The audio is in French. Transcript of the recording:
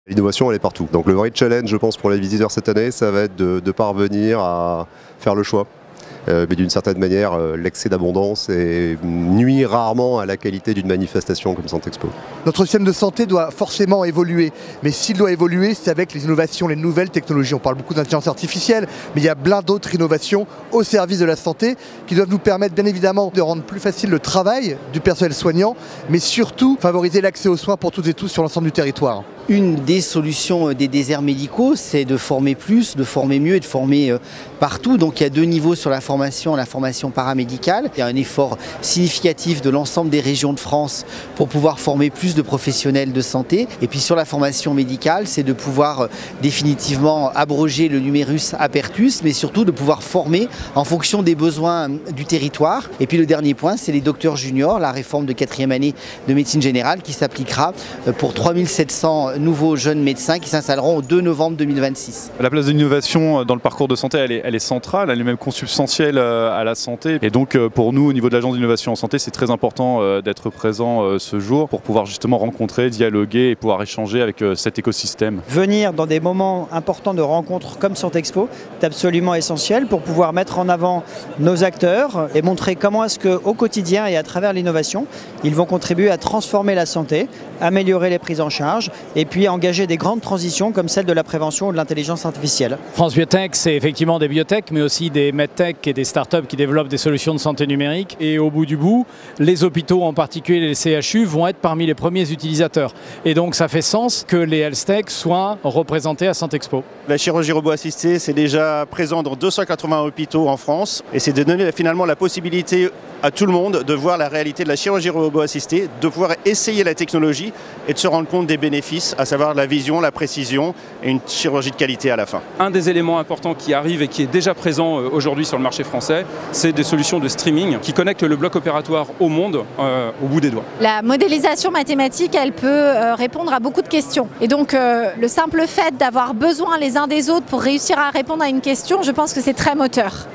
L'innovation, elle est partout. Donc le vrai challenge, je pense, pour les visiteurs cette année, ça va être de parvenir à faire le choix. Mais d'une certaine manière, l'excès d'abondance nuit rarement à la qualité d'une manifestation comme Santexpo. Notre système de santé doit forcément évoluer, mais s'il doit évoluer, c'est avec les innovations, les nouvelles technologies. On parle beaucoup d'intelligence artificielle, mais il y a plein d'autres innovations au service de la santé qui doivent nous permettre bien évidemment de rendre plus facile le travail du personnel soignant, mais surtout favoriser l'accès aux soins pour toutes et tous sur l'ensemble du territoire. Une des solutions des déserts médicaux, c'est de former plus, de former mieux et de former partout. Donc il y a deux niveaux sur la formation paramédicale. Il y a un effort significatif de l'ensemble des régions de France pour pouvoir former plus de professionnels de santé. Et puis sur la formation médicale, c'est de pouvoir définitivement abroger le numerus apertus, mais surtout de pouvoir former en fonction des besoins du territoire. Et puis le dernier point, c'est les docteurs juniors, la réforme de 4e année de médecine générale qui s'appliquera pour 3700 nouveaux jeunes médecins qui s'installeront au 2 novembre 2026. La place de l'innovation dans le parcours de santé, elle est centrale, elle est même consubstantielle à la santé. Et donc pour nous, au niveau de l'Agence d'innovation en santé, c'est très important d'être présent ce jour pour pouvoir justement rencontrer, dialoguer et pouvoir échanger avec cet écosystème. Venir dans des moments importants de rencontres comme Santexpo est absolument essentiel pour pouvoir mettre en avant nos acteurs et montrer comment est-ce qu'au quotidien et à travers l'innovation, ils vont contribuer à transformer la santé, améliorer les prises en charge et puis engager des grandes transitions comme celle de la prévention ou de l'intelligence artificielle. France Biotech, c'est effectivement des biotech, mais aussi des medtech et des startups qui développent des solutions de santé numérique. Et au bout du bout, les hôpitaux, en particulier les CHU, vont être parmi les premiers utilisateurs. Et donc ça fait sens que les health tech soient représentés à Santexpo. La chirurgie robot assistée, c'est déjà présent dans 280 hôpitaux en France. Et c'est de donner finalement la possibilité à tout le monde de voir la réalité de la chirurgie robot assistée, de pouvoir essayer la technologie et de se rendre compte des bénéfices, à savoir la vision, la précision et une chirurgie de qualité à la fin. Un des éléments importants qui arrive et qui est déjà présent aujourd'hui sur le marché français, c'est des solutions de streaming qui connectent le bloc opératoire au monde au bout des doigts. La modélisation mathématique, elle peut répondre à beaucoup de questions. Et donc le simple fait d'avoir besoin les uns des autres pour réussir à répondre à une question, je pense que c'est très moteur.